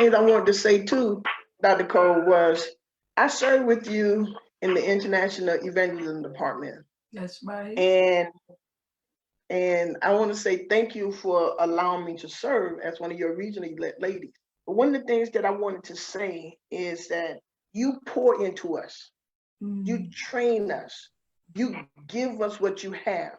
things I wanted to say too, Dr. Cole, was I served with you in the International Evangelism Department. That's right. And I want to say thank you for allowing me to serve as one of your regional elect ladies. But one of the things that I wanted to say is that you pour into us, you train us, you give us what you have.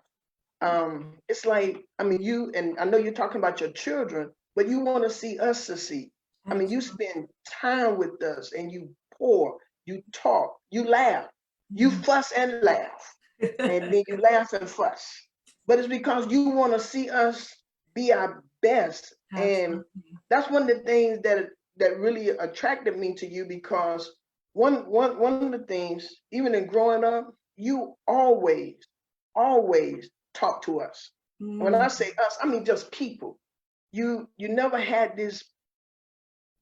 It's like, I mean, you, and I know you're talking about your children, but you want to see us succeed. I mean, you spend time with us and you pour, you talk, you laugh, you fuss and laugh, and then you laugh and fuss. But it's because you want to see us be our best. And that's one of the things that really attracted me to you, because one of the things, even in growing up, you always talk to us. When I say us, I mean just people. You never had this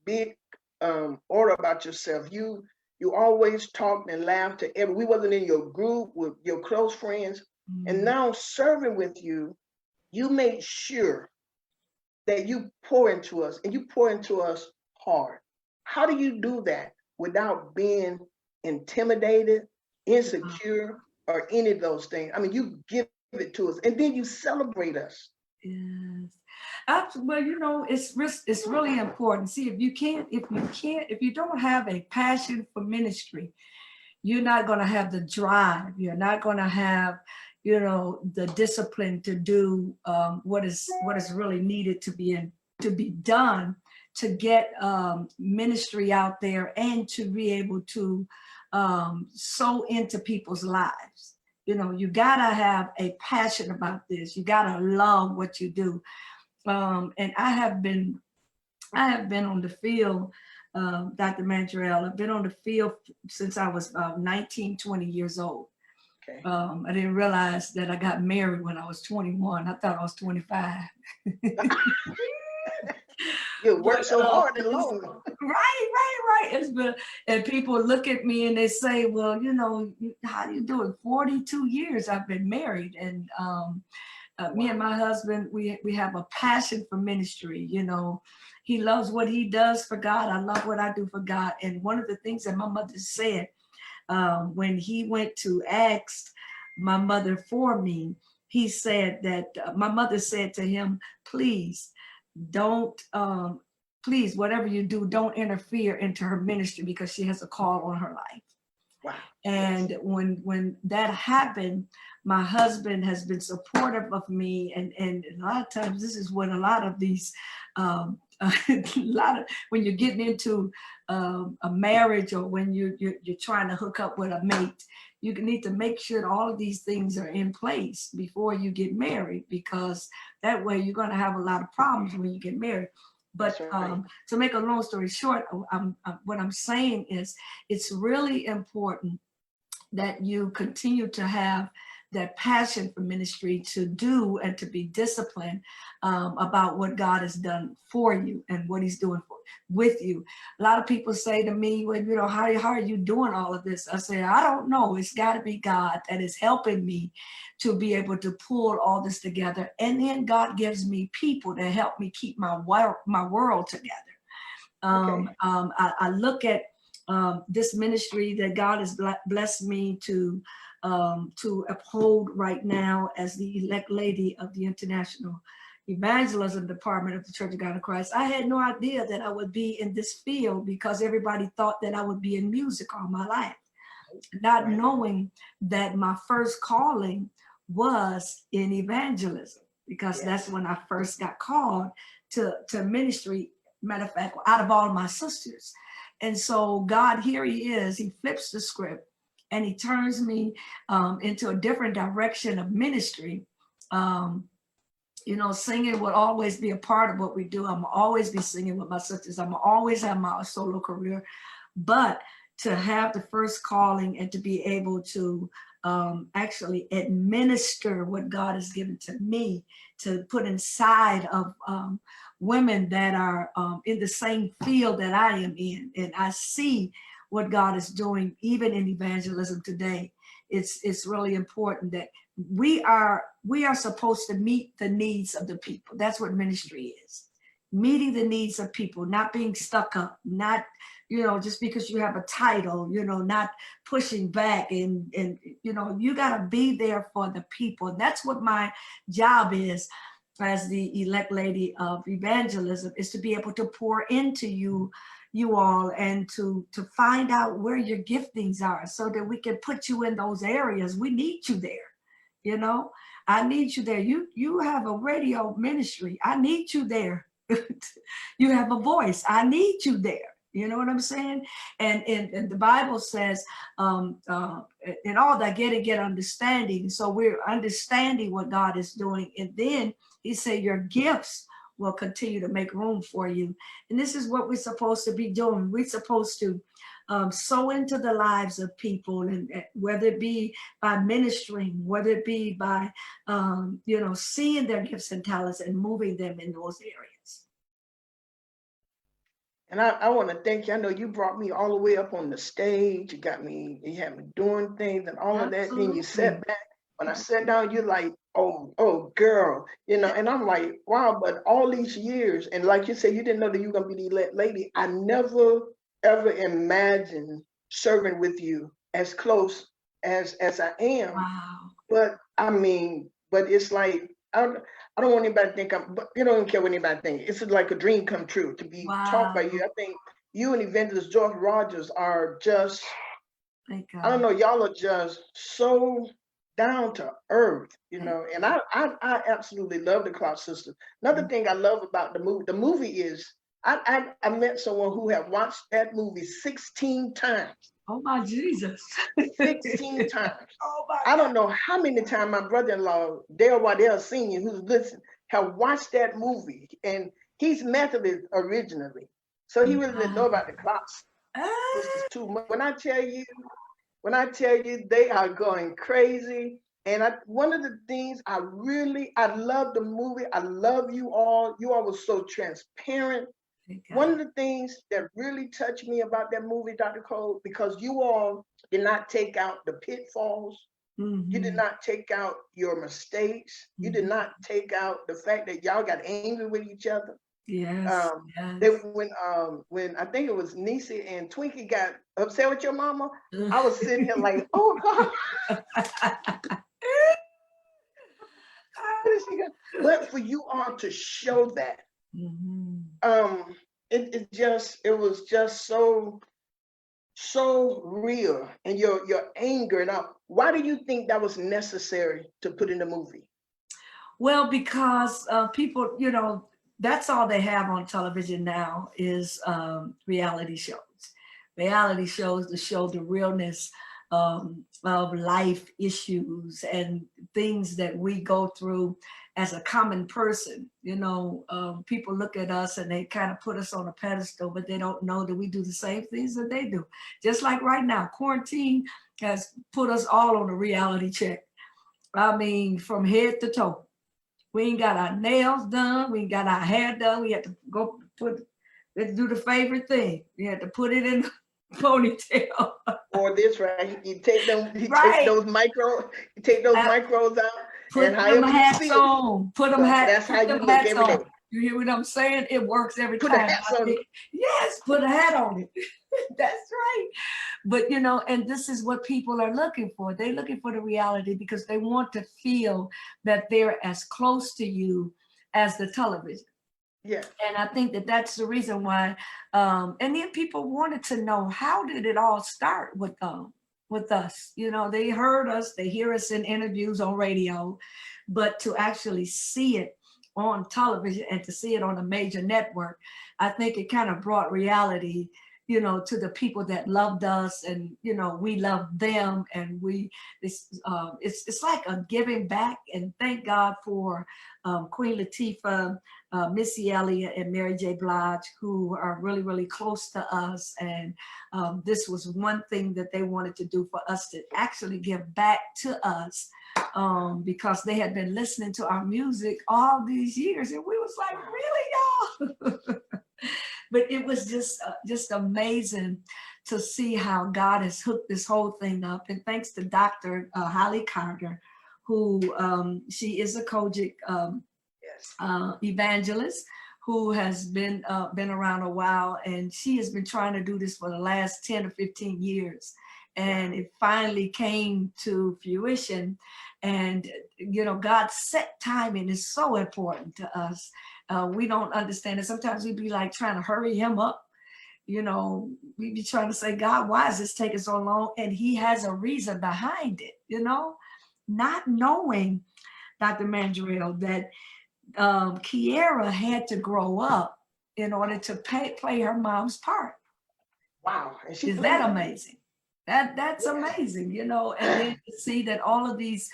big aura about yourself. You always talked and laughed to every. We wasn't in your group with your close friends, and now serving with you, you made sure that you pour into us, and you pour into us hard. How do you do that without being intimidated, insecure, or any of those things? I mean, you give it to us, and then you celebrate us. Yes. Well, you know, it's really important. See, if you don't have a passion for ministry, you're not going to have the drive. You're not going to have, you know, the discipline to do what is really needed to be done to get ministry out there and to be able to sow into people's lives. You know, you gotta have a passion about this. You gotta love what you do. And I have been on the field, Dr. Mandrell. I've been on the field since I was about 19, 20 years old. Okay. I didn't realize that I got married when I was 21. I thought I was 25. You work so hard and long. Right. It's been, and people look at me and they say, well, you know, how do you do it? 42 years I've been married. And me and my husband, we have a passion for ministry. You know, he loves what he does for God. I love what I do for God. And one of the things that my mother said when he went to ask my mother for me, he said that my mother said to him, please, don't please, whatever you do, don't interfere into her ministry because she has a call on her life. Wow. And when that happened, my husband has been supportive of me, and a lot of times this is what a lot of these when you're getting into a marriage, or when you're trying to hook up with a mate, you need to make sure all of these things are in place before you get married, because that way you're going to have a lot of problems when you get married. But right. To make a long story short, what I'm saying is it's really important that you continue to have that passion for ministry, to do and to be disciplined about what God has done for you and what he's doing with you. A lot of people say to me, well, you know, how are you doing all of this? I say, I don't know. It's got to be God that is helping me to be able to pull all this together. And then God gives me people to help me keep my world together. Okay. I look at this ministry that God has blessed me to uphold right now as the elect lady of the International Evangelism Department of the Church of God in Christ. I had no idea that I would be in this field, because everybody thought that I would be in music all my life, not knowing that my first calling was in evangelism, because that's when I first got called to ministry. Matter of fact, out of all of my sisters. And so God, here he is, he flips the script and he turns me into a different direction of ministry. You know, singing will always be a part of what we do. I'm always be singing with my sisters. I'm always have my solo career, but to have the first calling and to be able to actually administer what God has given to me to put inside of women that are in the same field that I am in. And I see what God is doing even in evangelism today. It's really important that we are supposed to meet the needs of the people. That's what ministry is. meeting the needs of people, not being stuck up, not, you know, just because you have a title, you know, not pushing back, and you know, you got to be there for the people. And that's what my job is as the elect lady of evangelism, is to be able to pour into you all, and to find out where your giftings are, so that we can put you in those areas. We need you there. You know, I need you there. You have a radio ministry. I need you there. You have a voice. I need you there. You know what I'm saying? And the Bible says, in all that get understanding. So we're understanding what God is doing. And then he said, your gifts will continue to make room for you. And this is what we're supposed to be doing. We're supposed to sow into the lives of people, and whether it be by ministering, whether it be by, you know, seeing their gifts and talents and moving them in those areas. And I want to thank you. I know you brought me all the way up on the stage. You had me doing things and all of that. Then you sat back. When I sat down, you're like, oh, girl, you know, and I'm like, wow, but all these years, and like you said, you didn't know that you were going to be the elect lady. I never, ever imagined serving with you as close as I am. Wow. But I mean, but it's like, I don't want anybody to think but you don't care what anybody thinks. It's like a dream come true to be taught by you. I think you and Evangelist George Rogers are just, I don't know, y'all are just so down to earth, you know, and I absolutely love the Clark sisters. Another thing I love about the movie is I met someone who had watched that movie 16 times. Oh my Jesus. 16 times. Oh my I don't know how many times my brother-in-law, Dale Waddell Sr., who's listening, have watched that movie. And he's Methodist originally. So he really didn't know about the Clarks sisters too much. When I tell you they are going crazy. And one of the things I love the movie. I love you all. You all were so transparent. One of the things that really touched me about that movie, Dr. Cole, because you all did not take out the pitfalls. Mm-hmm. You did not take out your mistakes. Mm-hmm. You did not take out the fact that y'all got angry with each other. Yes. When I think it was Niecy and Twinkie got upset with your mama, I was sitting here like, oh God. But for you all to show that, mm-hmm. It was just so real, and your anger. Now, why do you think that was necessary to put in the movie? Well, because people, you know, that's all they have on television now is reality shows. Reality shows to show the realness of life issues and things that we go through as a common person. You know, people look at us and they kind of put us on a pedestal, but they don't know that we do the same things that they do. Just like right now, quarantine has put us all on a reality check. I mean, from head to toe. We ain't got our nails done. We ain't got our hair done. We had to go let's do the favorite thing. We had to put it in a ponytail. Or this, right? You take them, take those micros out. Put them hats on. Put them hats. That's how you look every day. You hear what I'm saying? It works every time. Yes, put a hat on it. That's right. But, you know, and this is what people are looking for. They're looking for the reality because they want to feel that they're as close to you as the television. Yeah. And I think that that's the reason why. And then people wanted to know, how did it all start with us? You know, they heard us, they hear us in interviews on radio, but to actually see it on television and to see it on a major network, I think it kind of brought reality, you know, to the people that loved us, and, you know, we loved them, and it's like a giving back. And thank God for Queen Latifah, Missy Elliott, and Mary J. Blige, who are really, really close to us. And this was one thing that they wanted to do for us, to actually give back to us, because they had been listening to our music all these years, and we was like, really, y'all? But it was just amazing to see how God has hooked this whole thing up. And thanks to Dr. Holly Carter, who she is a Kojic evangelist, who has been around a while, and she has been trying to do this for the last 10 or 15 years. And it finally came to fruition. And, you know, God's set timing is so important to us. We don't understand it. Sometimes we be like trying to hurry him up. You know, we be trying to say, God, why is this taking so long? And he has a reason behind it, you know, not knowing, Dr. Mandrill, that Kiara had to grow up in order to play her mom's part. Wow. And she Is that amazing? That's amazing, you know, and then to see that all of these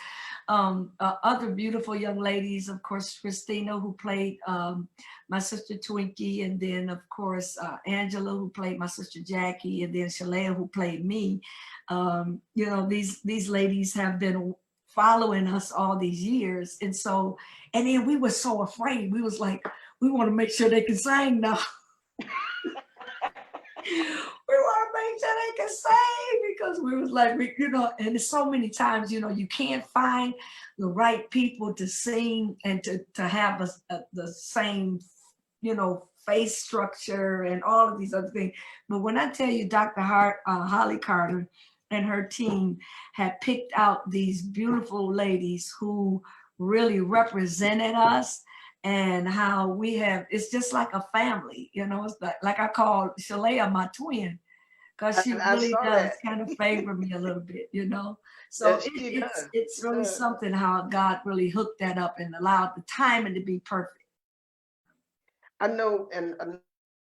other beautiful young ladies, of course, Christina, who played my sister Twinkie, and then of course Angela, who played my sister Jackie, and then Shalea, who played me. You know, these ladies have been following us all these years, and then we were so afraid. We was like, we want to make sure they can sing now. We want to make sure they can sing, because we was like, you know, and there's so many times, you know, you can't find the right people to sing and to have the same, you know, face structure and all of these other things. But when I tell you Dr. Holly Carter and her team had picked out these beautiful ladies who really represented us, and how we have, it's just like a family, you know. It's like I call Shalea my twin, because she really does kind of favor me a little bit, you know. So it's really something how God really hooked that up and allowed the timing to be perfect. I know, and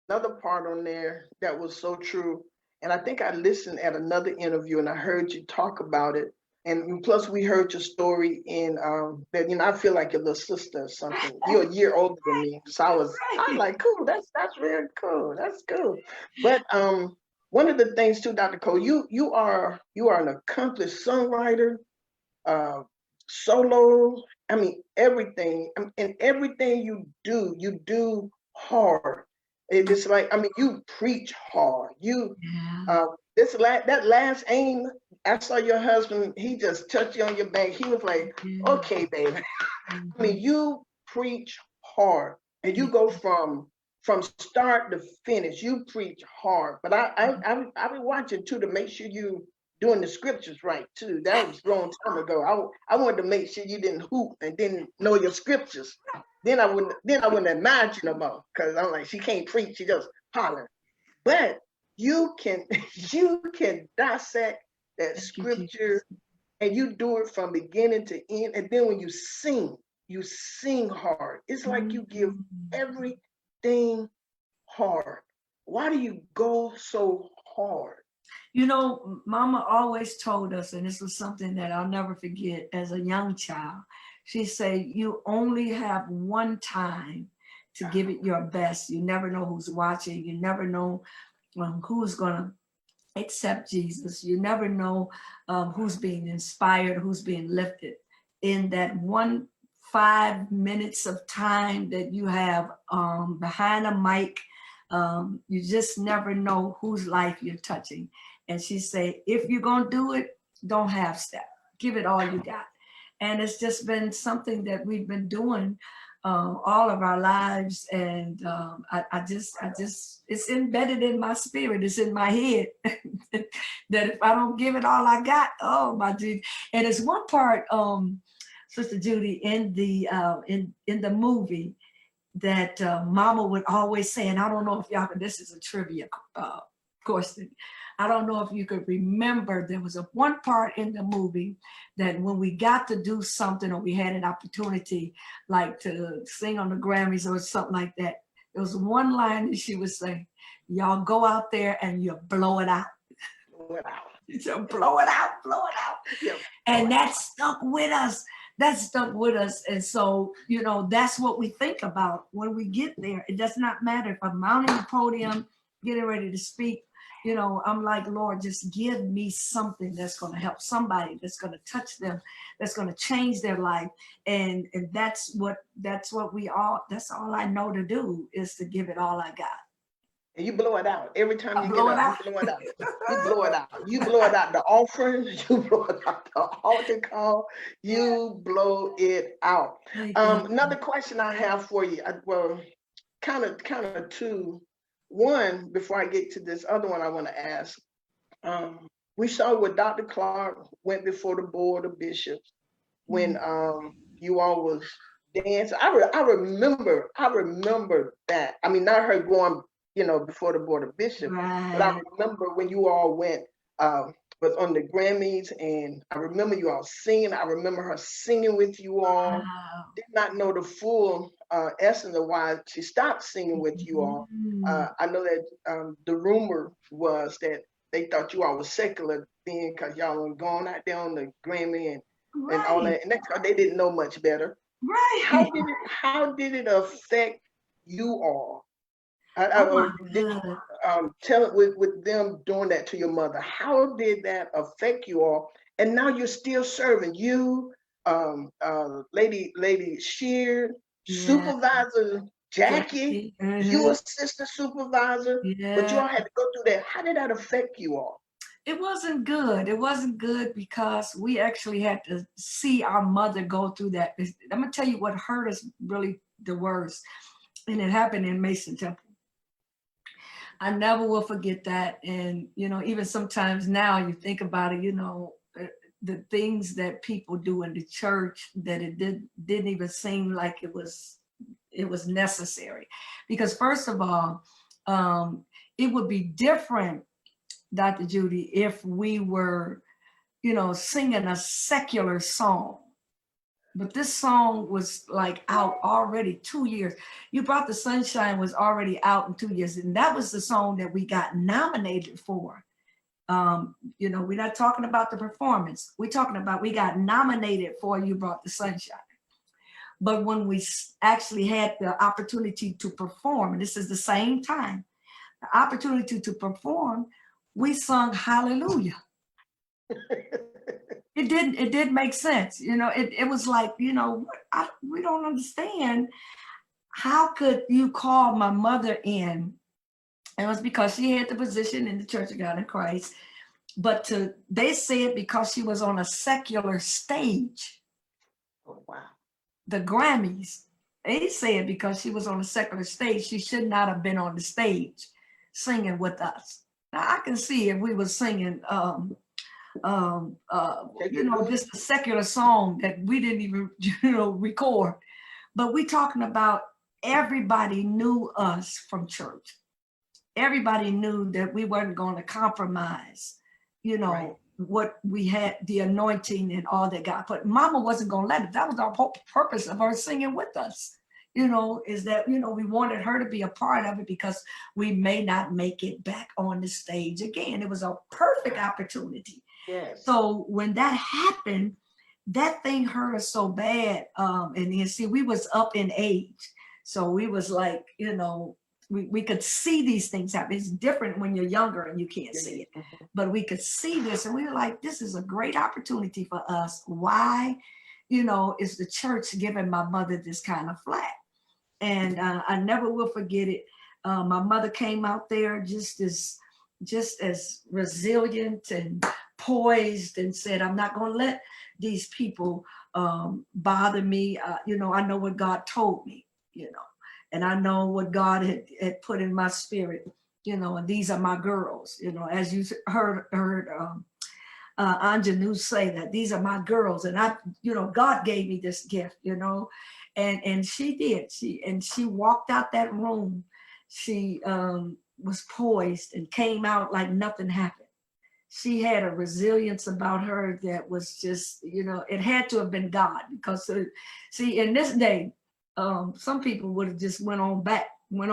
another part on there that was so true, and I think I listened at another interview and I heard you talk about it. And plus, we heard your story in that, you know, I feel like your little sister or something. You're a year older than me, so I'm like, cool. That's very cool. That's cool. But one of the things too, Dr. Cole, you are an accomplished songwriter, solo. I mean, everything, and everything you do hard. It's like, I mean, you preach hard. That last aim, I saw your husband, he just touched you on your back. He was like, okay, baby. I mean, you preach hard, and you go from start to finish. You preach hard. But I've been watching too, to make sure you doing the scriptures right too. That was a long time ago. I wanted to make sure you didn't hoop and didn't know your scriptures. Then I wouldn't imagine about, because I'm like, she can't preach, she just holler. But you can dissect that scripture, and you do it from beginning to end. And then when you sing hard. It's like you give everything hard. Why do you go so hard? You know, Mama always told us, and this was something that I'll never forget as a young child. She said, you only have one time to give it your best. You never know who's watching. You never know who's going to accept Jesus. You never know who's being inspired, who's being lifted. In that 5 minutes of time that you have behind a mic, you just never know whose life you're touching. And she say, if you're going to do it, don't half step. Give it all you got. And it's just been something that we've been doing all of our lives. And I just, it's embedded in my spirit. It's in my head that if I don't give it all I got, oh my Jesus. And it's one part, Sister Judy, in the movie that Mama would always say, and I don't know if y'all, this is a trivia question. I don't know if you could remember, there was one part in the movie that when we got to do something, or we had an opportunity like to sing on the Grammys or something like that, there was one line that she would say, y'all go out there and you blow it out. Blow it out. So blow it out, blow it out. Yeah. And that stuck with us. That stuck with us. And so, you know, that's what we think about when we get there. It does not matter if I'm mounting the podium, getting ready to speak. You know, I'm like, Lord, just give me something that's going to help somebody, that's going to touch them, that's going to change their life. And that's what that's all I know to do, is to give it all I got. And you blow it out. Every time you get up, you blow it out. You blow it out. You blow it out the offering, you blow it out the altar call, you blow it out. Another question I have for you, kind of two. One, before I get to this other one, I want to ask. We saw where Dr. Clark went before the board of bishops when you all was dancing. I remember that. I mean, not her going, before the board of bishops, but I Right. remember when you all went was on the Grammys, and I remember you all singing. I remember her singing with you all. Wow. Did not know the full essence of why she stopped singing with you all. Mm. I know that the rumor was that they thought you all was secular then because y'all were going out there on the Grammy and all Right. that, and that's why they didn't know much better. How Right. did it how did it affect you all? Oh my Did God. tell it with them doing that to your mother? How did that affect you all? And now you're still serving. You, Lady Shear, Yeah. Supervisor Jackie, Jackie. you assistant supervisor, but you Yeah. all had to go through that. How did that affect you all? It wasn't good. It wasn't good because we actually had to see our mother go through that. I'm gonna tell you what hurt us really the worst, and it happened in Mason Temple. I never will forget that. And even sometimes now you think about it, the things that people do in the church that it didn't even seem like it was necessary. Because first of all, it would be different, Dr. Judy, if we were, singing a secular song. But this song was like out already 2 years. You Brought the Sunshine was already out in 2 years. And that was the song that we got nominated for. We're not talking about the performance. We're talking about we got nominated for You Brought the Sunshine. But when we actually had the opportunity to perform, and this is the same time, the opportunity to perform, we sung Hallelujah. It did make sense. It was like, we don't understand. How could you call my mother in? And it was because she had the position in the Church of God in Christ. But they said because she was on a secular stage. Oh, wow. The Grammys, they said because she was on a secular stage, she should not have been on the stage singing with us. Now I can see if we were singing just a secular song that we didn't even record, but we talking about everybody knew us from church. Everybody knew that we weren't going to compromise Right. what we had, the anointing and all that God put. Mama wasn't going to let it. That was our whole purpose of her singing with us, is that we wanted her to be a part of it because we may not make it back on the stage again. It was a perfect opportunity. Yes. So when that happened, that thing hurt us so bad. And you see, we was up in age. So we was like, we could see these things happen. It's different when you're younger and you can't see it. But we could see this and we were like, this is a great opportunity for us. Why, is the church giving my mother this kind of flack? And I never will forget it. My mother came out there just as resilient and poised and said, I'm not going to let these people bother me. I know what God told me, and I know what God had put in my spirit, and these are my girls, as you heard Anjanou say that these are my girls. And God gave me this gift, and she did. She walked out that room. She was poised and came out like nothing happened. She had a resilience about her that was just, it had to have been God because see, in this day, some people would have just went on back Yes,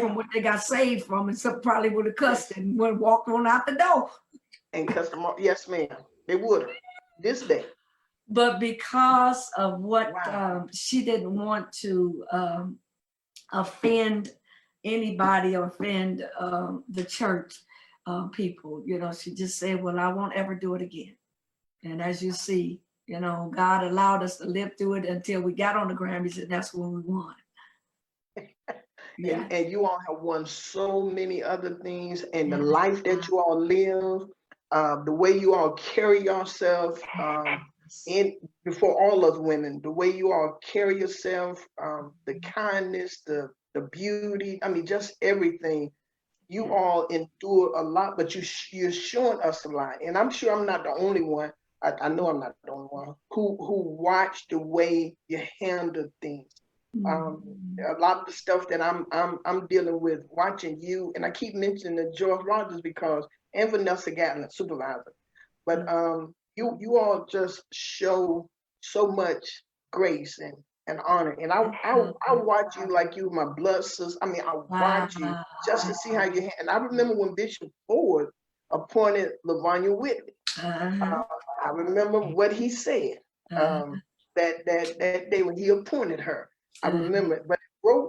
from ma'am. what they got saved from, and some probably would have cussed and would have walked on out the door. And customer, yes, ma'am. They would have this day. But because of what Wow. she didn't want to offend anybody or offend the church people, she just said, well, I won't ever do it again. And as you see, God allowed us to live through it until we got on the Grammys, and that's when we won. Yeah. And you all have won so many other things, and the Yeah. life that you all live, the way you all carry yourself, in before all us women, the way you all carry yourself, the kindness, the beauty, I mean, just everything. You all endure a lot, but you're showing us a lot. And I'm sure I'm not the only one. I know I'm not the only one who watch the way you handle things. A lot of the stuff that I'm dealing with, watching you, and I keep mentioning the George Rogers because and Vanessa Gatlin, supervisor. But you all just show so much grace and honor. And I watch you like you my blood sister. I mean, I watch you just to see how you and I remember when Bishop Ford appointed LaVanya Whitley. I remember what he said that day when he appointed her. I remember it, but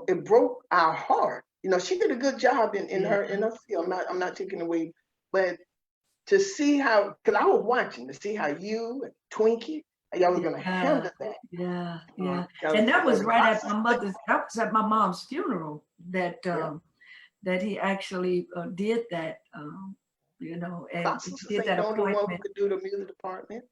it broke our heart. You know, she did a good job in her field. I'm not taking away, but to see how, because I was watching to see how you and Twinkie, how y'all were gonna handle that. Yeah. And that was right at that was at my mom's funeral that that he actually did that. You know, and did that the only one who could do the music department.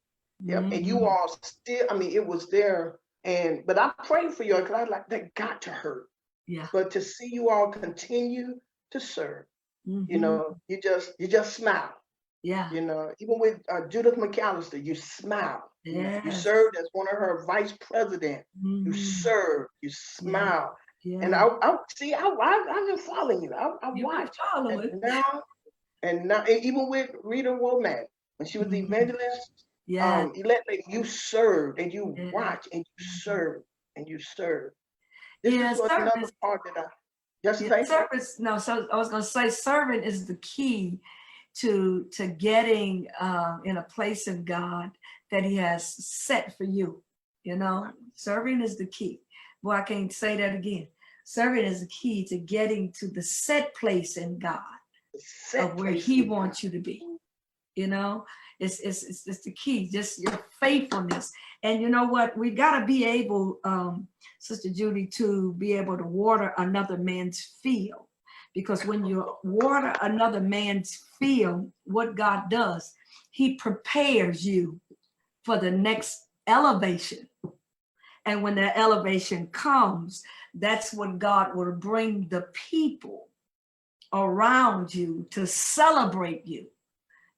Yep, and you all still, I mean, it was there, but I prayed for you because I was like, that got to hurt. Yeah. But to see you all continue to serve, you know, you just smile. Yeah. You know, even with Judith McAllister, you smile. Yeah. You served as one of her vice presidents. You served. You smile. Yeah. And I see. I've been following you. I watched. And now, even with Rita Womack, when she was the evangelist, you served and you watch and you serve and you serve. This is another part that I just say. Service. No, so I was going to say, serving is the key to getting in a place in God that He has set for you. You know, serving is the key. Boy, I can't say that again. Serving is the key to getting to the set place in God of where He wants you to be. You know, it's the key, just your faithfulness. And you know what? We got to be able, Sister Judy, to be able to water another man's field. Because when you water another man's field, what God does, He prepares you for the next elevation. And when that elevation comes, that's when God will bring the people around you to celebrate you.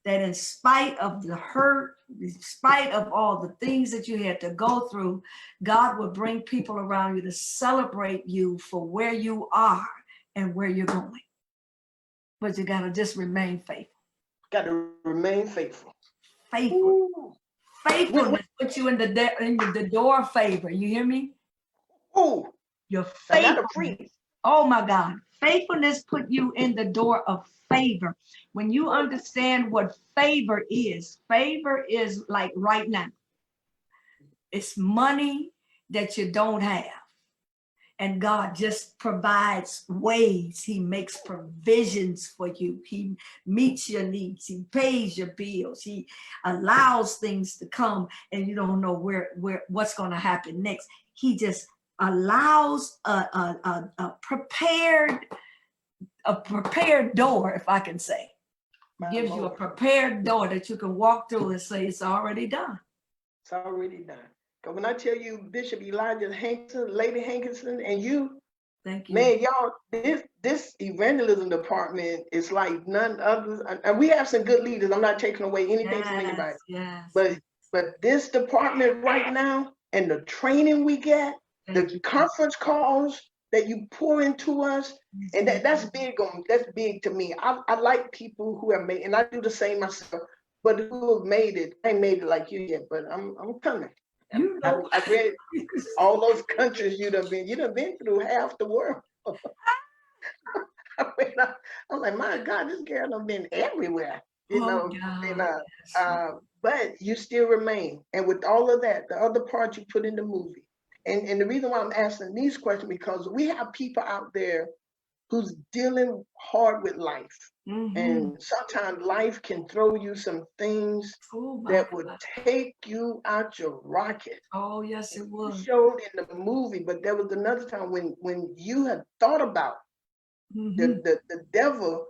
That in spite of the hurt, in spite of all the things that you had to go through, God will bring people around you to celebrate you for where you are and where you're going. But you got to just remain faithful. Got to remain faithful. Faithful. Ooh. Faithfulness puts you in the door of favor. You hear me? Oh, your faithfulness. Oh my God. Faithfulness put you in the door of favor. When you understand what favor is like right now. It's money that you don't have. And God just provides ways. He makes provisions for you. He meets your needs. He pays your bills. He allows things to come and you don't know what's going to happen next. He just allows a prepared door, if I can say. Gives you a prepared door that you can walk through and say, it's already done. It's already done. Because when I tell you Bishop Elijah Hankinson, Lady Hankinson, and you, thank you, man, y'all, this evangelism department is like none other. And we have some good leaders. I'm not taking away anything from anybody. Yes. But this department right now and the training we get, the conference calls that you pour into us, and that's big to me. I like people who have made, and I do the same myself, but who have made it. I ain't made it like you yet, but I'm coming. You know. I read all those countries you'd have been through half the world. I'm like, my God, this girl done been everywhere, you know. And, but you still remain. And with all of that, the other part you put in the movie. And the reason why I'm asking these questions, because we have people out there who's dealing hard with life. And sometimes life can throw you some things that would take you out your rocket. Oh, yes, it would. You showed in the movie, but there was another time when you had thought about the devil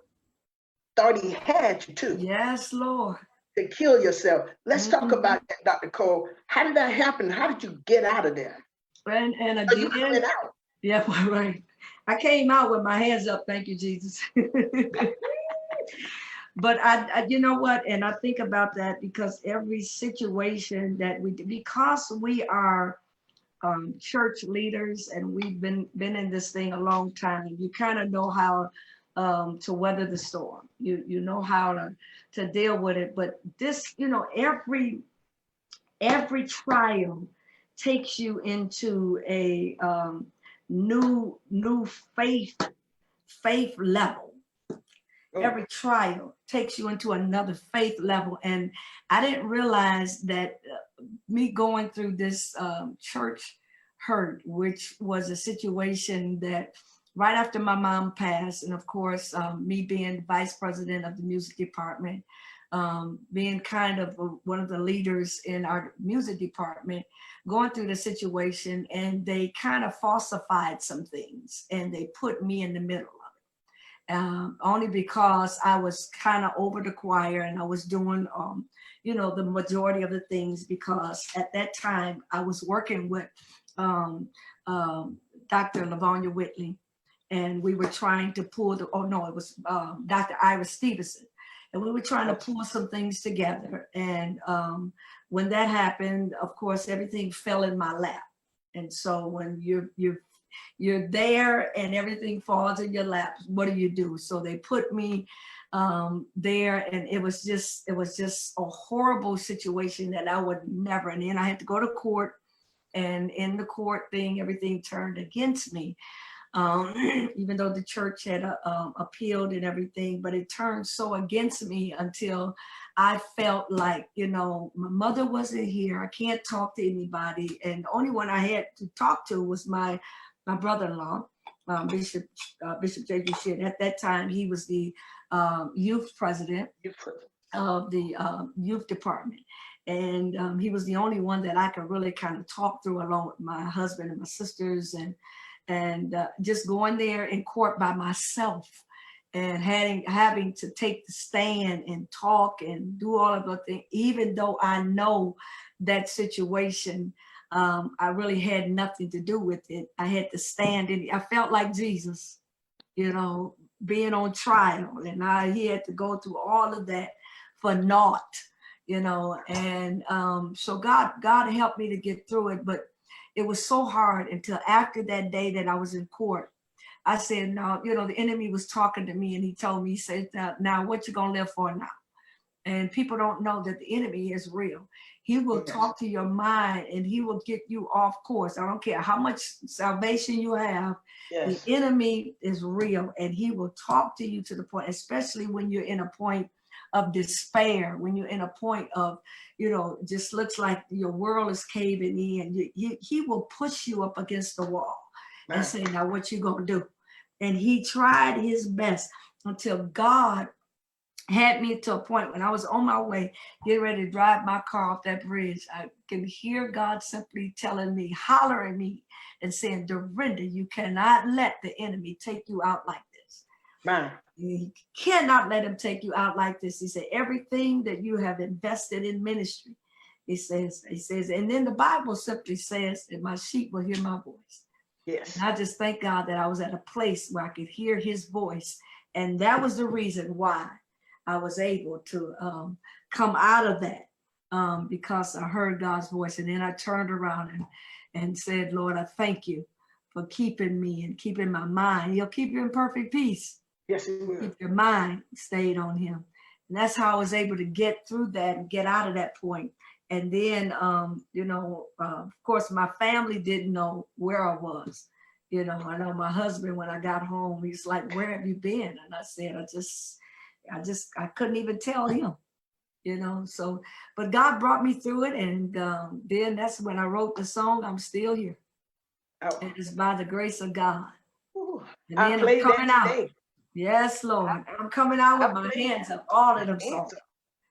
thought he had you too. Yes, Lord. to kill yourself. Let's talk about that, Dr. Cole. How did that happen? How did you get out of there? And Are you again, coming out? yeah, right. I came out with my hands up. Thank you, Jesus. But you know what? And I think about that because every situation that because we are church leaders and we've been in this thing a long time, you kind of know how to weather the storm. You know how to deal with it. But this, every trial takes you into a new faith level. Every trial takes you into another faith level. And I didn't realize that me going through this church hurt, which was a situation that right after my mom passed, and of course, me being vice president of the music department, being kind of one of the leaders in our music department, going through the situation, and they kind of falsified some things and they put me in the middle of it. Only because I was kind of over the choir and I was doing, the majority of the things, because at that time I was working with Dr. Lavonia Whitley, and we were trying to pull it was Dr. Iris Stevenson. And we were trying to pull some things together. And when that happened, of course, everything fell in my lap. And so when you're there and everything falls in your lap, what do? So they put me there, and it was just a horrible situation that I would never. And then I had to go to court, and in the court thing, everything turned against me. Even though the church had appealed and everything, but it turned so against me until I felt like, my mother wasn't here. I can't talk to anybody. And the only one I had to talk to was my brother-in-law, Bishop J.G. Shedd. At that time, he was the youth president of the youth department. And he was the only one that I could really kind of talk through, along with my husband and my sisters, and just going there in court by myself and having to take the stand and talk and do all of the things, even though I know that situation, I really had nothing to do with it. I had to stand in it. I felt like Jesus, being on trial, and he had to go through all of that for naught, and so God helped me to get through it. But it was so hard until after that day that I was in court. I said, no, the enemy was talking to me, and he told me, he said, now what you gonna live for now? And people don't know that the enemy is real. He will talk to your mind, and he will get you off course. I don't care how much salvation you have. The enemy is real, and he will talk to you to the point, especially when you're in a point of despair, when you're in a point of, just looks like your world is caving in. He will push you up against the wall and say, now what you gonna do? And he tried his best until God had me to a point when I was on my way, getting ready to drive my car off that bridge. I can hear God simply telling me, hollering me and saying, Dorinda, you cannot let the enemy take you out like this. Man. You cannot let him take you out like this. He said, everything that you have invested in ministry, he says, and then the Bible simply says that my sheep will hear my voice. Yes. And I just thank God that I was at a place where I could hear his voice. And that was the reason why I was able to come out of that, because I heard God's voice. And then I turned around and said, Lord, I thank you for keeping me and keeping my mind. He'll keep you in perfect peace. Yes, he will. Keep your mind stayed on him. And that's how I was able to get through that and get out of that point. And then, of course, my family didn't know where I was. I know my husband, when I got home, he's like, where have you been? And I said, I couldn't even tell him, so, but God brought me through it. And then that's when I wrote the song, I'm Still Here. Oh. And it's by the grace of God. Ooh, and then I'm coming out. Yes, Lord. I'm coming out with my hands up, all of them songs.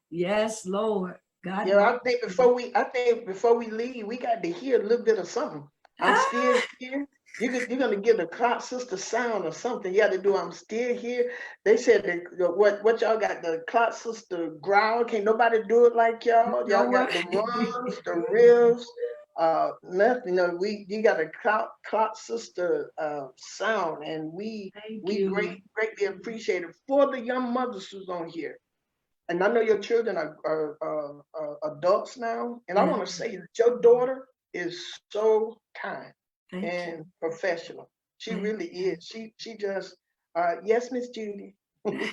Yes, Lord. God. Yeah, I think before we leave, we got to hear a little bit of something. I'm still here. You're gonna get a Clark sister sound or something. You got to do. I'm still here. They said that what y'all got, the Clark sister growl. Can't nobody do it like You y'all. know Y'all got what? the runs, the ribs. Nothing. You know, you got a Clark sister sound, and Thank we you. greatly appreciate it for the young mothers who's on here. And I know your children are adults now, and I Yeah. want to say that your daughter is so kind Thank you. and professional. She Thank really you. is. She just yes, Miss Judy.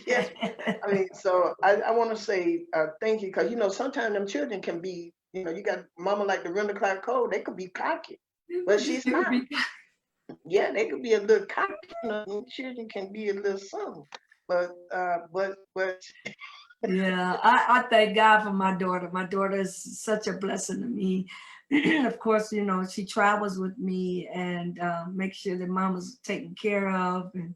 Yes. I mean, so I want to say thank you, because you know sometimes them children can be, you know, you got mama like Dorinda Clark-Cole, they could be cocky, but she's not. Yeah, they could be a little cocky. You know, children can be a little something, but Yeah, I thank God for my daughter. My daughter is such a blessing to me. Of course, you know, she travels with me and make sure that mama's taken care of. And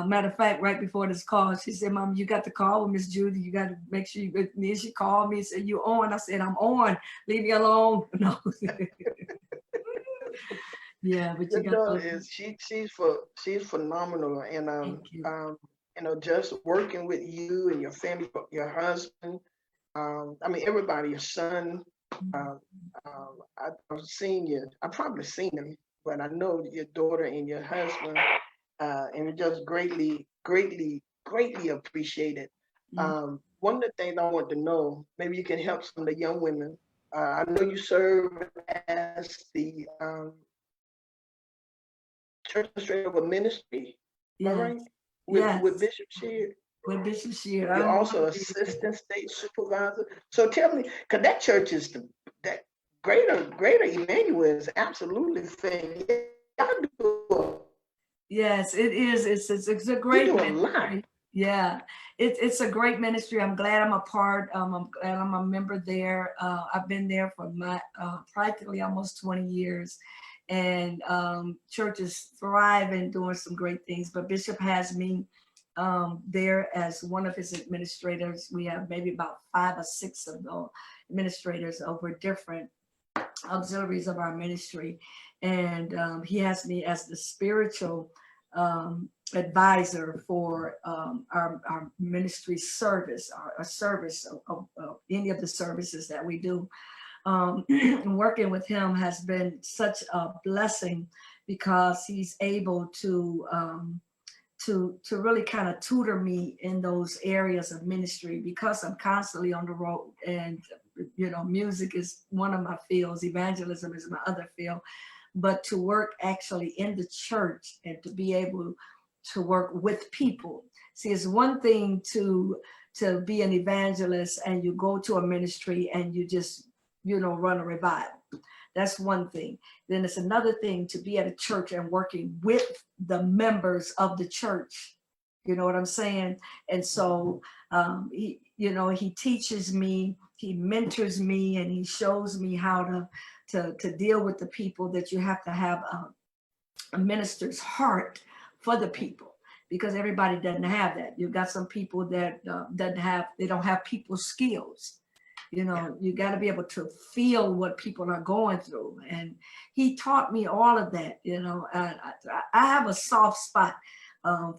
matter of fact, right before this call, she said, Mom, you got to call with Miss Judy. You got to make sure you with me. She called me and said, you on? I said, I'm on. Leave me alone. No. Yeah, but you your got daughter to is she's phenomenal, and thank you. you know, just working with you and your family, your husband, I mean everybody, your son. Um, I've seen you. I've probably seen him, but I know your daughter and your husband, and we just greatly appreciate it. Mm. One of the things I want to know, maybe you can help some of the young women. I know you serve as the church administrator of a ministry. Am I Yes, right? With yes. Bishop Sheard. With Bishop Shear, You're I'm one also of the assistant state supervisor. So tell me, because that church is that greater Emmanuel is absolutely fair. Y'all yes, it is. It's a you great do a lot. ministry. Yeah, it's a great ministry. I'm glad I'm a part. I'm glad I'm a member there. I've been there for my practically almost 20 years, and church is thriving, doing some great things. But Bishop has me there as one of his administrators. We have maybe about 5 or 6 of the administrators over different auxiliaries of our ministry. And he has me as the spiritual advisor for our ministry service, our service of any of the services that we do. Working with him has been such a blessing because he's able to really kind of tutor me in those areas of ministry because I'm constantly on the road, and you know, music is one of my fields, evangelism is my other field, but to work actually in the church and to be able to work with people. See, it's one thing to be an evangelist and you go to a ministry and you just, you know, run a revival. That's one thing. Then it's another thing to be at a church and working with the members of the church. You know what I'm saying? And so he, you know, he teaches me, he mentors me, and he shows me how to deal with the people, that you have to have a minister's heart for the people, because everybody doesn't have that. You've got some people that they don't have people skills. You know, you got to be able to feel what people are going through. And he taught me all of that. You know, I have a soft spot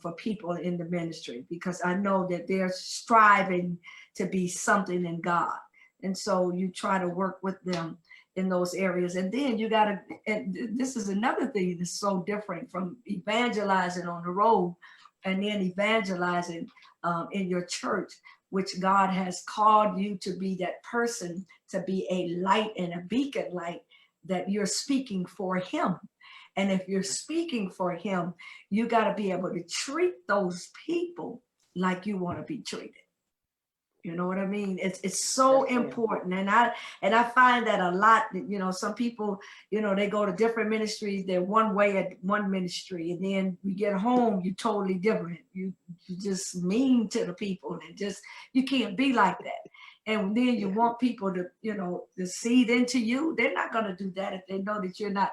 for people in the ministry because I know that they're striving to be something in God. And so you try to work with them in those areas. And then you got to, and this is another thing that's so different from evangelizing on the road and then evangelizing in your church, which God has called you to be, that person, to be a light and a beacon light, that you're speaking for him. And if you're speaking for him, you got to be able to treat those people like you want to be treated. You know what I mean? It's so important. And I find that a lot, you know, some people, you know, they go to different ministries, they're one way at one ministry, and then you get home, you're totally different. You just mean to the people, and just, you can't be like that. And then you want people to, you know, to seed into you. They're not going to do that if they know that you're not.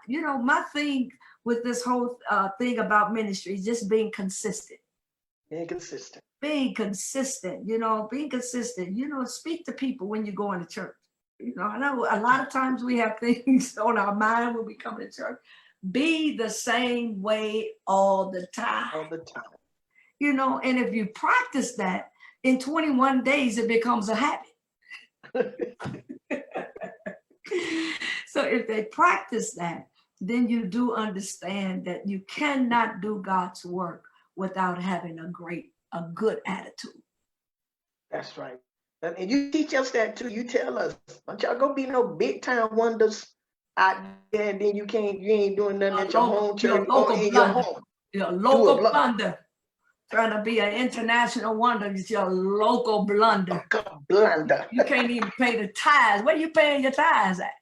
You know, my thing with this whole thing about ministry is just being consistent. Inconsistent. Being consistent, you know, being consistent, you know, speak to people when you go into church. You know, I know a lot of times we have things on our mind when we come to church, be the same way all the time. All the time. You know, and if you practice that, in 21 days, it becomes a habit. So if they practice that, then you do understand that you cannot do God's work without having a good attitude. That's right. And you teach us that too. You tell us, don't y'all go be no big time wonders out there, and then you ain't doing nothing at your home church or in your home. Your local blunder. Trying to be an international wonder is your local blunder. Blunder. You can't even pay the tithes. Where you paying your tithes at?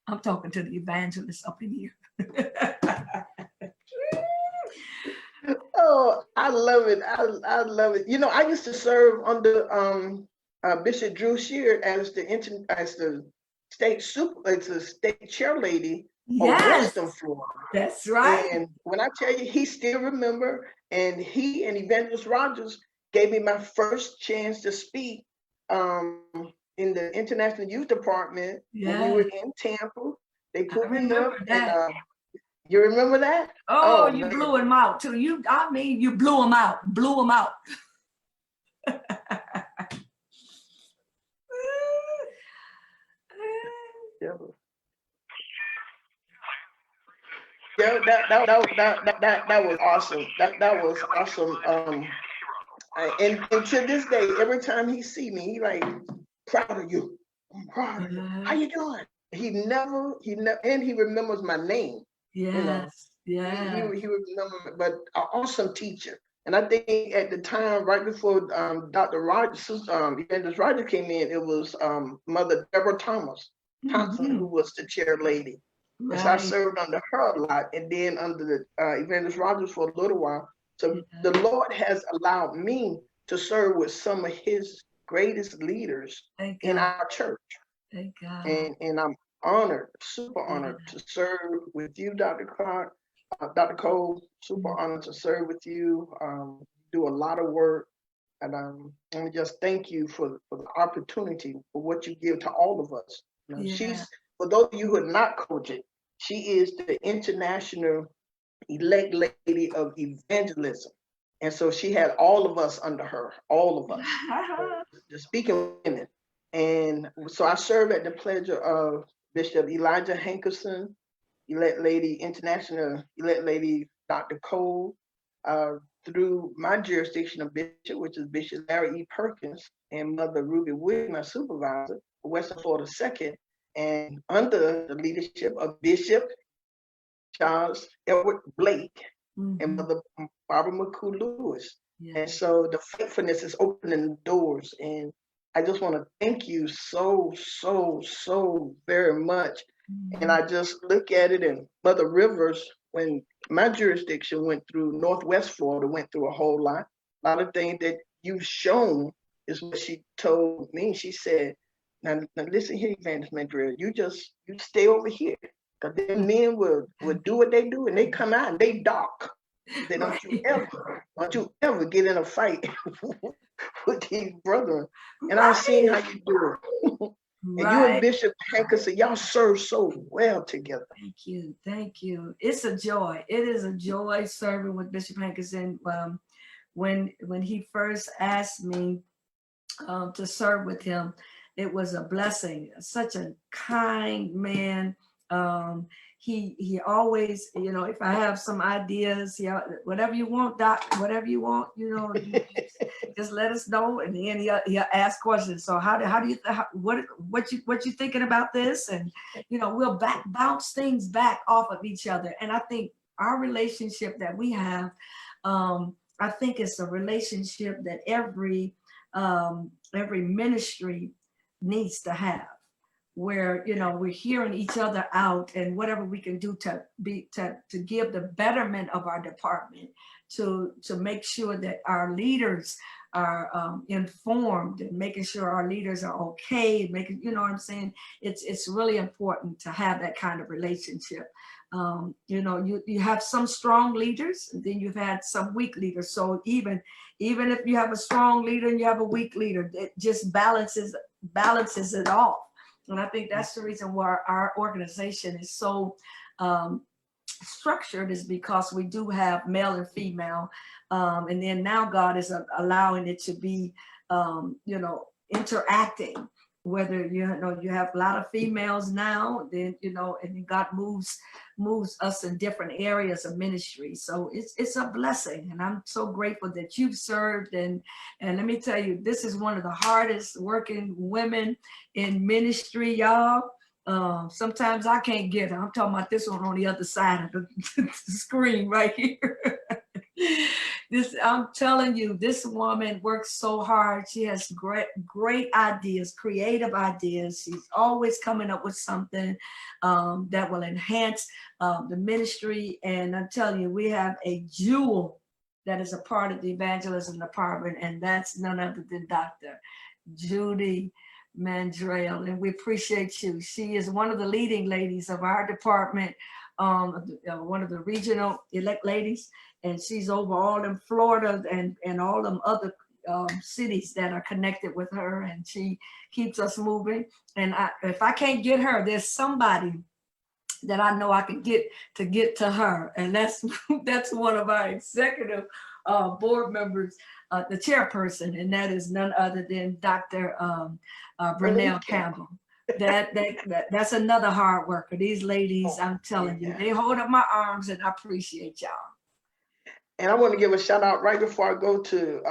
I'm talking to the evangelists up in here. Oh, I love it. I love it. You know, I used to serve under Bishop Drew Sheard as the state chair lady of Western Florida. That's right. And when I tell you, he still remember, and he and Evangelist Rogers gave me my first chance to speak in the International Youth Department when we were in Tampa. They put me up. And, you remember that? Oh, you blew him out too. You blew him out. Blew him out. Yeah, that was awesome. That was awesome. And to this day, every time he see me, he like, proud of you. I'm proud of you. How you doing? He never, and he remembers my name. Yes, He remember, but an awesome teacher. And I think at the time, right before Dr. Rogers, Evangelist Rogers came in, it was Mother Deborah Thompson, who was the chair lady. Right. So I served under her a lot, and then under the Evangelist Rogers for a little while. So the Lord has allowed me to serve with some of his greatest leaders in our church. Thank God. And I'm honored, super honored to serve with you, Dr. Cole, super honored to serve with you, do a lot of work. And I just thank you for the opportunity, for what you give to all of us. You know, she's, for those of you who are not coaching, she is the international elect lady of evangelism. And so she had all of us under her, all of us, the speaking women. And so I serve at the pleasure of Bishop Elijah Hankerson, elect lady, international elect lady Dr. Cole, through my jurisdiction of bishop, which is Bishop Larry E. Perkins, and Mother Ruby Wood, my supervisor, for Western Florida 2nd, and under the leadership of Bishop Charles Edward Blake and Mother Barbara McCoo Lewis. And so the faithfulness is opening doors. And I just want to thank you so very much. And I just look at it, and Mother Rivers, when my jurisdiction went through, Northwest Florida went through a whole lot. A lot of things that you've shown is what she told me. She said, now listen here, Evangelist Mandrill, you stay over here. Because then men will do what they do, and they come out and they dark. They don't you ever get in a fight with these brethren. And I've seen how you do it. And you and Bishop Hankerson, y'all serve so well together. Thank you. It's a joy. It is a joy serving with Bishop Hankerson. When he first asked me to serve with him, it was a blessing. Such a kind man. He always, if I have some ideas, whatever you want, Doc, whatever you want, just let us know. And then he'll ask questions. So what you thinking about this? And we'll bounce things back off of each other. And I think our relationship that we have, I think it's a relationship that every ministry needs to have, where we're hearing each other out, and whatever we can do to give the betterment of our department, to make sure that our leaders are informed, and making sure our leaders are okay, making what I'm saying. It's really important to have that kind of relationship. You have some strong leaders, and then you've had some weak leaders. So even if you have a strong leader and you have a weak leader, it just balances it off. And I think that's the reason why our organization is so structured is because we do have male and female. And then now God is allowing it to be, you know, interacting, whether, you know, you have a lot of females now, then, you know, and then God moves us in different areas of ministry. So it's a blessing. And I'm so grateful that you've served. And let me tell you, this is one of the hardest working women in ministry, y'all. Sometimes I can't get her. I'm talking about this one on the other side of the screen right here. I'm telling you, this woman works so hard. She has great ideas, creative ideas. She's always coming up with something that will enhance the ministry. And I'm telling you, we have a jewel that is a part of the evangelism department, and that's none other than Dr. Judy Mandrell, and we appreciate you. She is one of the leading ladies of our department, one of the regional elect ladies, and she's over all in Florida and all them other cities that are connected with her, and she keeps us moving. And if I can't get her, there's somebody that I know I can get to her, and that's one of our executive board members, the chairperson, and that is none other than Dr. Brunel Campbell. That's another hard worker. These ladies, I'm telling you, they hold up my arms, and I appreciate y'all. And I want to give a shout out right before I go to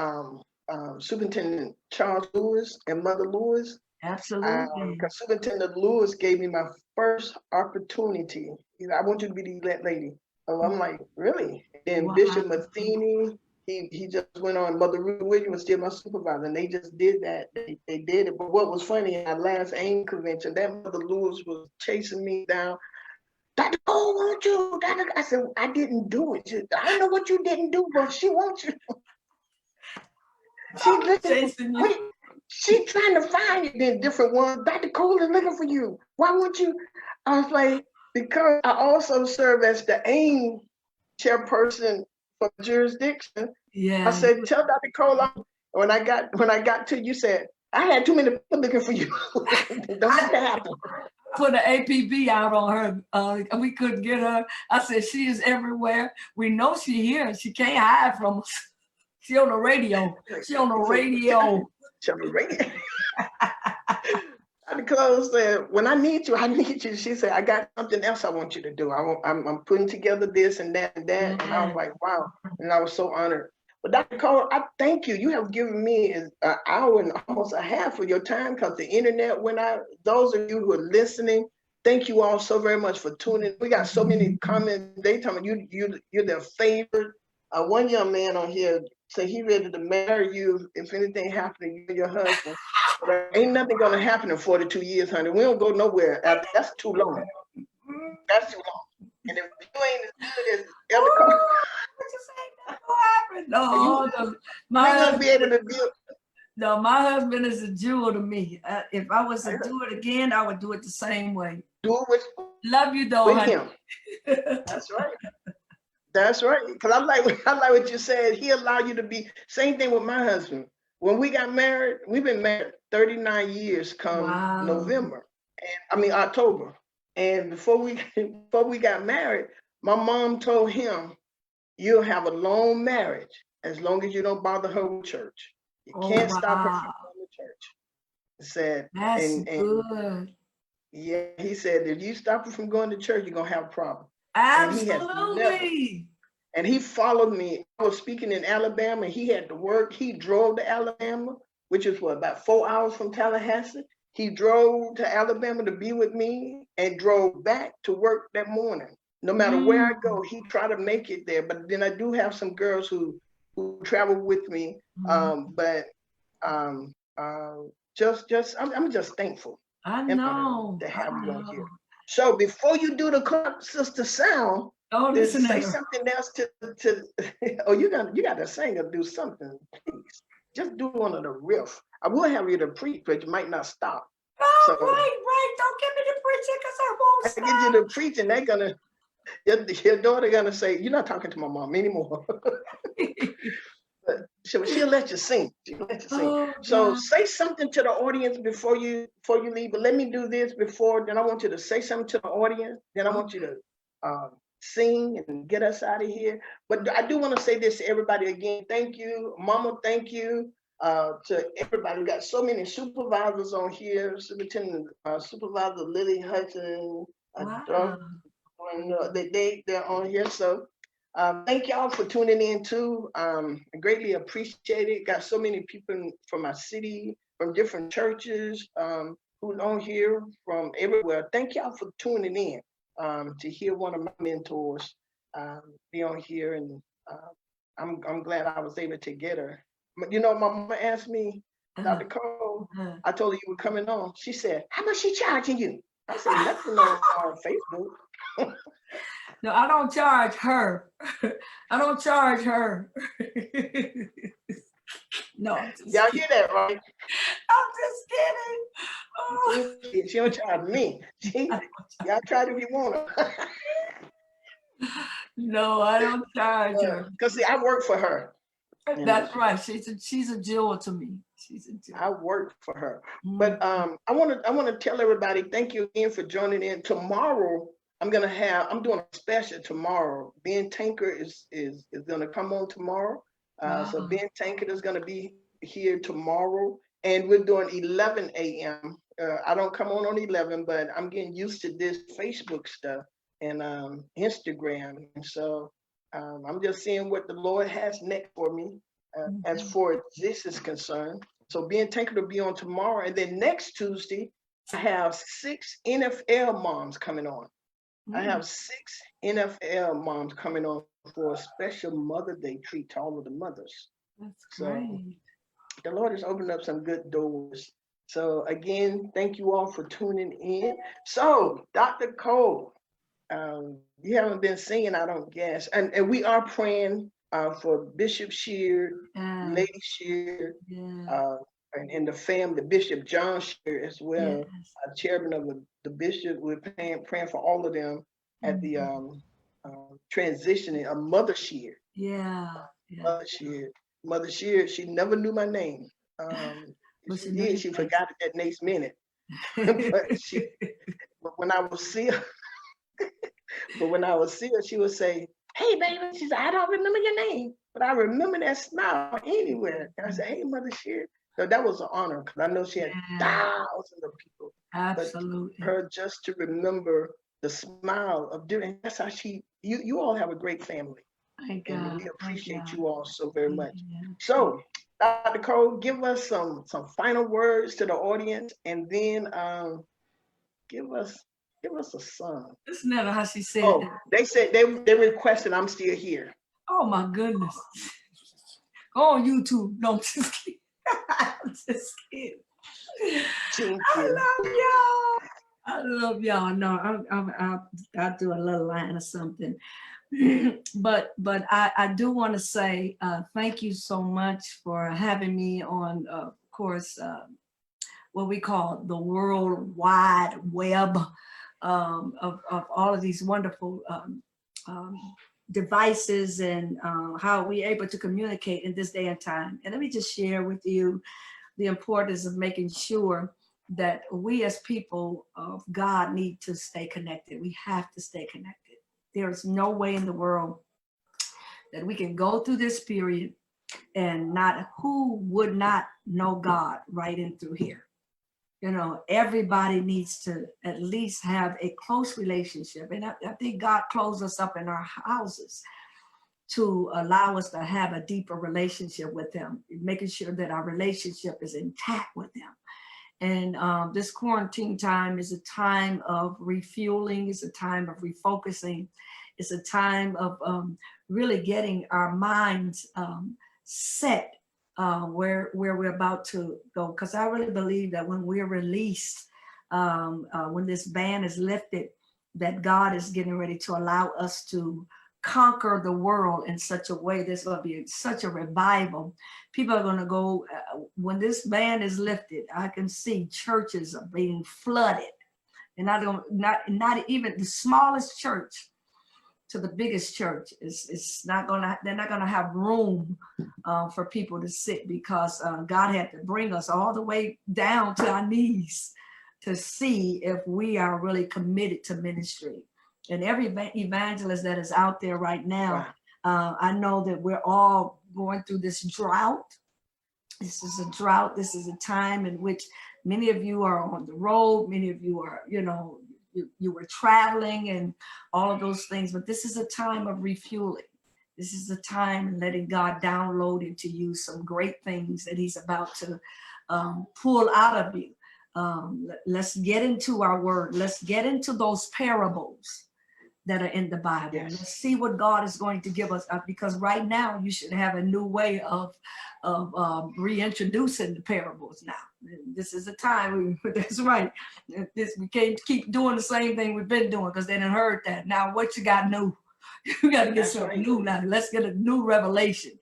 Superintendent Charles Lewis and Mother Lewis. Absolutely. Because Superintendent Lewis gave me my first opportunity. You know, I want you to be the elect lady. So I'm like, really? And Wow. Bishop Matheny, he just went on. Mother Ruth Williams was still my supervisor, and they just did that. They did it. But what was funny, at our last AIM convention, that Mother Lewis was chasing me down. Dr. Cole, won't you? I said, I didn't do it. I don't know what you didn't do, but she wants you. She's trying to find you in different ones. Dr. Cole is looking for you. Why won't you? I was like, because I also serve as the AIM chairperson for jurisdiction. Yeah. I said, tell Dr. Cole, when I got to you, said, I had too many people looking for you. Don't have to happen. Put an APB out on her. We couldn't get her. I said, she is everywhere. We know she here. She can't hide from us. She on the radio. She on the radio. She on the radio. Dr. Cole said, when I need you, I need you. She said, I got something else I want you to do. I'm putting together this and that and that. Mm-hmm. And I was like, wow. And I was so honored. But Dr. Cole, I thank you. You have given me an hour and almost a half of your time, because the internet went out. Those of you who are listening, thank you all so very much for tuning. We got so many comments. They tell me you're their favorite. One young man on here said he ready to marry you if anything happened to you and your husband. But ain't nothing gonna happen in 42 years, honey. We don't go nowhere. That's too long. That's too long. And if you ain't as good as Elder Cole, no, my husband be able to do. No, my husband is a jewel to me. If I was to do it again, I would do it the same way. Do it with love you though, with honey. him. That's right. That's right. Because I like what you said. He allowed you to be. Same thing with my husband. When we got married, we've been married 39 years come November. And October. And before we got married, my mom told him, you'll have a long marriage as long as you don't bother her with church. You can't stop her from going to church. He said, that's good. Yeah, he said, if you stop her from going to church, you're going to have a problem. Absolutely. And he followed me. I was speaking in Alabama. He had to work. He drove to Alabama, which is about 4 hours from Tallahassee. He drove to Alabama to be with me and drove back to work that morning. No matter where I go, he tried to make it there. But then I do have some girls who travel with me. I'm just thankful. I know. To have you on here. So before you do the Clark Sister sound, say something else to you got to sing or do something, please. Just do one of the riff. I will have you to preach, but you might not stop. So, right. Don't give me the preaching because I won't stop. I get you to preach, and they're gonna. Your daughter gonna say, "You're not talking to my mom anymore." But she'll let you sing. So say something to the audience before you leave. But let me do this before. Then I want you to say something to the audience. Then I want you to sing and get us out of here. But I do want to say this to everybody again. Thank you, Mama. Thank you to everybody. We got so many supervisors on here. Superintendent, Supervisor Lily Hudson, Wow. they're on here. So thank y'all for tuning in too. I greatly appreciate it. Got so many people from my city, from different churches, who's on here from everywhere. Thank y'all for tuning in to hear one of my mentors be on here, and I'm glad I was able to get her. But, my mama asked me, Dr. Cole, I told her you were coming on. She said, "How much she charging you?" I said, "Nothing on Facebook." No, I don't charge her. I don't charge her. No, y'all hear that, right? I'm just kidding. Oh. She don't charge me. Y'all try it if you want her. No, I don't charge her. Because see, I work for her. That's right. She's a jewel to me. She's a jewel. I work for her. But I want to tell everybody, thank you again for joining in. Tomorrow, I'm doing a special tomorrow. Ben Tanker is gonna come on tomorrow. So Ben Tanker is gonna be here tomorrow, and we're doing 11 a.m. I don't come on 11, but I'm getting used to this Facebook stuff and Instagram, and so I'm just seeing what the Lord has next for me as far as this is concerned. So Ben Tanker will be on tomorrow, and then next Tuesday I have 6 NFL moms coming on. I have 6 NFL moms coming on for a special Mother Day treat to all of the mothers. That's great. So the Lord has opened up some good doors. So again, thank you all for tuning in. So Dr. Cole, you haven't been singing, I don't guess. And we are praying for Bishop Sheard, Lady Sheard, and the family, Bishop John Sheard as well, chairman of the bishop. We're praying for all of them at the transitioning of Mother Sheard. Mother Sheard, she never knew my name. She forgot it that next minute. but when I was seeing her, she would say, "Hey, baby," she said, "I don't remember your name, but I remember that smile anywhere." And I said, "Hey, Mother Sheard." So that was an honor, because I know she had thousands of people. Absolutely. But her just to remember the smile of doing, that's how you all have a great family. Thank God. And we appreciate you all so very much. So, Dr. Cole, give us some final words to the audience, and then give us a song. That's never how she said it. That. They said they requested "I'm Still Here." Oh my goodness. Go on YouTube. No, I'm just kidding. I'm just kidding. I love y'all. No, I'll do a little line or something. But I do want to say thank you so much for having me on, of course, what we call the World Wide Web of all of these wonderful devices, and how we're able to communicate in this day and time. And let me just share with you the importance of making sure that we as people of God need to stay connected. We have to stay connected. There is no way in the world that we can go through this period and who would not know God right in through here. Everybody needs to at least have a close relationship. And I think God closed us up in our houses to allow us to have a deeper relationship with him, making sure that our relationship is intact with him. And this quarantine time is a time of refueling. It's a time of refocusing. It's a time of really getting our minds set where we're about to go. Because I really believe that when we're released, when this ban is lifted, that God is getting ready to allow us to conquer the world in such a way. There's going to be such a revival. People are going to go, when this ban is lifted, I can see churches are being flooded. And not even the smallest church to the biggest church they're not going to have room for people to sit, because God had to bring us all the way down to our knees to see if we are really committed to ministry. And every evangelist that is out there right now, Wow. I know that we're all going through this drought. This is a drought. This is a time in which many of you are on the road. Many of you are, you were traveling and all of those things. But this is a time of refueling. This is a time letting God download into you some great things that he's about to pull out of you. Let's get into our word. Let's get into those parables that are in the Bible. Yes. Let's see what God is going to give us, because right now you should have a new way of reintroducing the parables now. This is a time, that's right. We can't keep doing the same thing we've been doing because they didn't heard that. Now what you got new? You got to get something new now. Let's get a new revelation.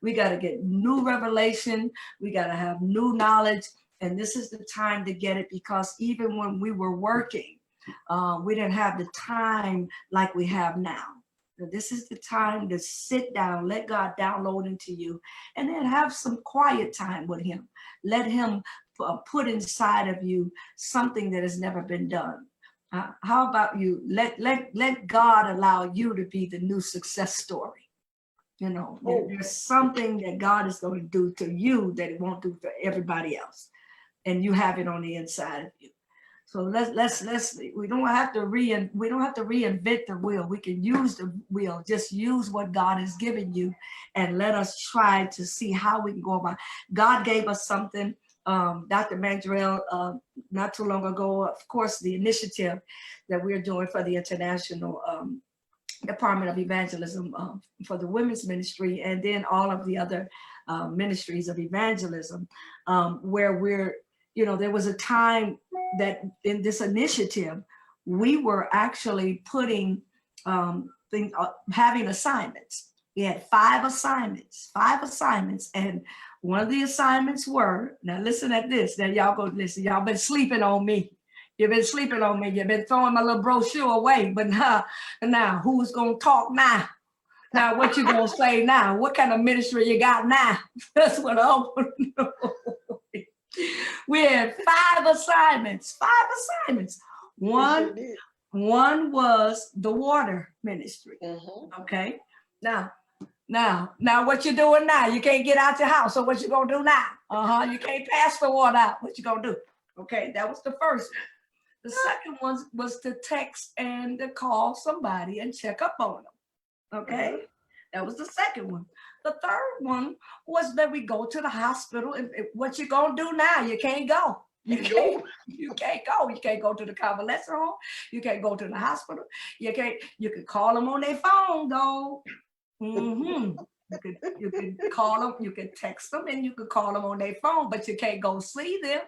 We got to get new revelation. We got to have new knowledge. And this is the time to get it, because even when we were working, we didn't have the time like we have now. This is the time to sit down, let God download into you, and then have some quiet time with him. Let him put inside of you something that has never been done. How about you? Let God allow you to be the new success story. There's something that God is going to do to you that it won't do for everybody else, and you have it on the inside of you. So we don't have to reinvent the wheel. We can use the wheel. Just use what God has given you, and let us try to see how we can go about. God gave us something. Dr. Mandrell, not too long ago, of course, the initiative that we're doing for the International Department of Evangelism for the women's ministry, and then all of the other ministries of evangelism, where we're, there was a time that in this initiative, we were actually putting having assignments. We had 5 assignments, and one of the assignments were, now listen at this, now y'all go listen, y'all been sleeping on me. You've been sleeping on me. You've been throwing my little brochure away, but now who's going to talk now? Now, what you going to say now? What kind of ministry you got now? That's what I want to know. We had 5 assignments. One was the water ministry. Mm-hmm. Okay. Now, what you doing now? You can't get out your house. So what you gonna do now? You can't pass the water out. What you gonna do? Okay, that was the first one. The second one was to text and to call somebody and check up on them. Okay, that was the second one. The third one was that we go to the hospital. And what you gonna do now? You can't go. You can't go. You can't go to the convalescent home. You can't go to the hospital. You can call them on their phone though. You can call them, you can text them, and you can call them on their phone, but you can't go see them.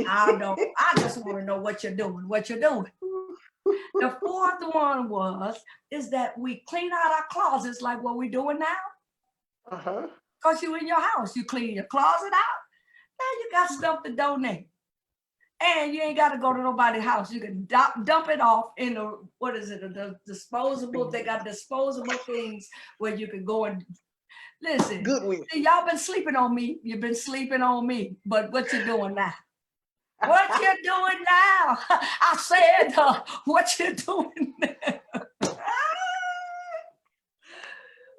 I just want to know what you're doing. The fourth one is that we clean out our closets like what we're doing now. Because you in your house, you clean your closet out. Now you got stuff to donate. And you ain't got to go to nobody's house. You can dump it off in the disposable. They got disposable things where you can go and listen. See, y'all been sleeping on me. You've been sleeping on me. But what you doing now? What you doing now? I said, what you doing now?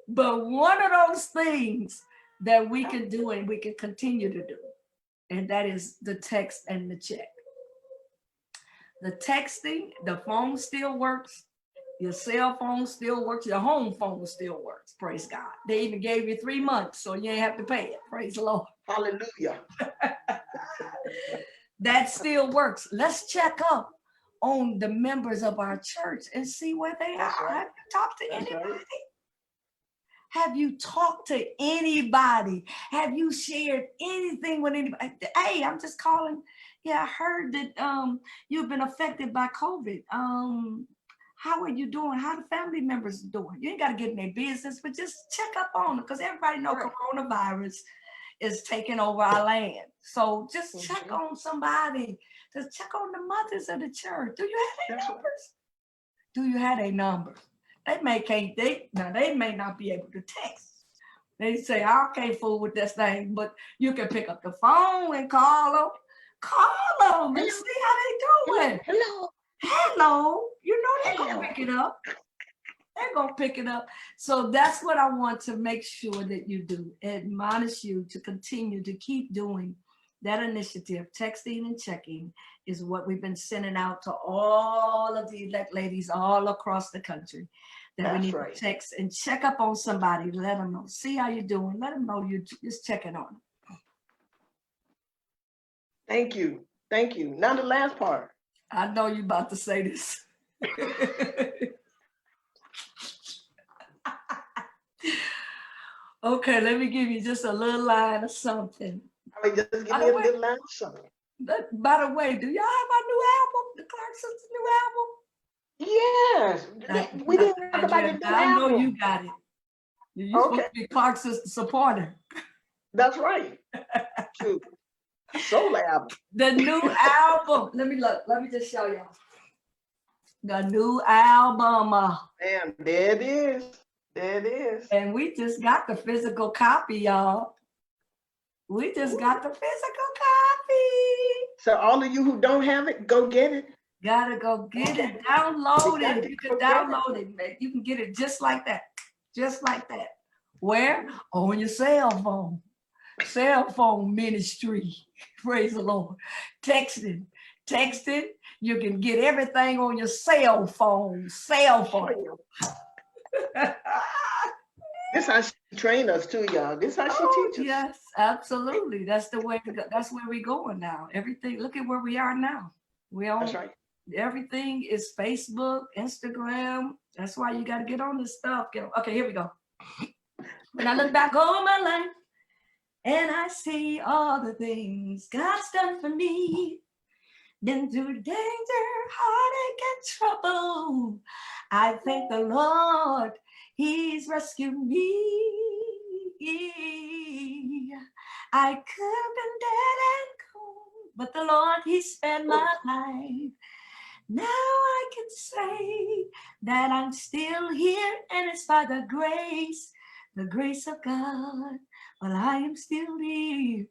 But one of those things that we can do and we can continue to do, and that is the text and the check. The texting, the phone still works. Your cell phone still works. Your home phone still works. Praise God. They even gave you 3 months, so you ain't have to pay it. Praise the Lord. Hallelujah. That still works. Let's check up on the members of our church and see where they are. Right. Have you talked to anybody? Right. Have you talked to anybody? Have you shared anything with anybody? Hey, I'm just calling. Yeah, I heard that you've been affected by COVID. How are you doing? How the family members doing? You ain't got to get in their business, but just check up on them, because everybody knows coronavirus is taking over our land. So just check on somebody. Just check on the mothers of the church. Do you have their numbers? Do you have their numbers? They may not be able to text. They say, I can't fool with this thing, but you can pick up the phone and call them and see how they doing. Hello. Hello. You know they're going to pick it up. They're going to pick it up. So that's what I want to make sure that you do. Admonish you to continue to keep doing that initiative. Texting and checking is what we've been sending out to all of the elect ladies all across the country. That we need to text and check up on somebody. Let them know. See how you're doing. Let them know you're just checking on them. Thank you. Thank you. Now the last part. I know you're about to say this. Okay, let me give you just a little line of something. I mean, just give me a little line of something. By the way, do y'all have our new album, the Clark Sisters' new album? Yes. We didn't talk about the new album. I know you got it. You're supposed to be Clark Sisters supporter. That's right. True. Soul album. The new album. Let me look. Let me just show y'all. The new album. Man, there it is. There it is. And we just got the physical copy, y'all. We just got the physical copy. So all of you who don't have it, go get it. Gotta go get it. Download it. You can download it, man. You can get it just like that. Just like that. Where? On your cell phone. Cell phone ministry. Praise the Lord. Texting. You can get everything on your cell phone. This how she train us too, y'all. This how she teaches. Yes, absolutely. That's the way. That's where we're going now. Everything. Look at where we are now. We on. That's right. Everything is Facebook, Instagram. That's why you got to get on this stuff. Okay, here we go. When I look back over my life and I see all the things God's done for me, been through danger, heartache, and trouble, I thank the Lord, He's rescued me. I could have been dead and gone, but the Lord, He spared my life. Now I can say that I'm still here, and it's by the grace of God. But I am still here.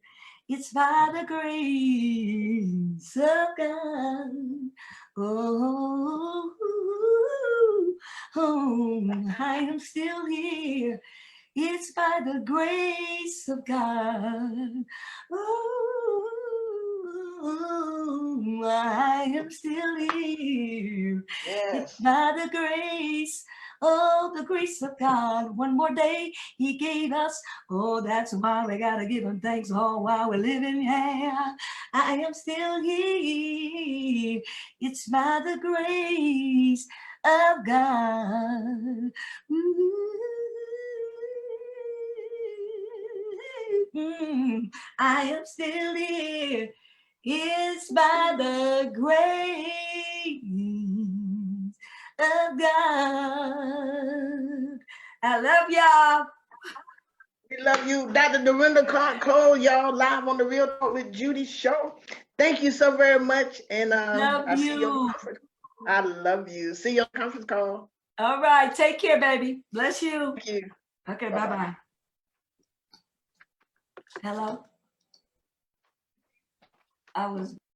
It's by the grace of God. Oh, I am still here. It's by the grace of God. Oh, I am still here. Yes. It's by the grace. Oh, the grace of God. One more day He gave us. Oh, that's why we gotta give Him thanks. Oh, while we're living here, I am still here. It's by the grace of God. I am still here. It's by the grace of God. I love y'all. We love you. Dr. Dorinda Clark-Cole, y'all, live on the Real Talk with Judy show. Thank you so very much. And I see you on the conference. I love you. See you on the conference call. All right. Take care, baby. Bless you. Thank you. Okay, bye-bye. Hello. I was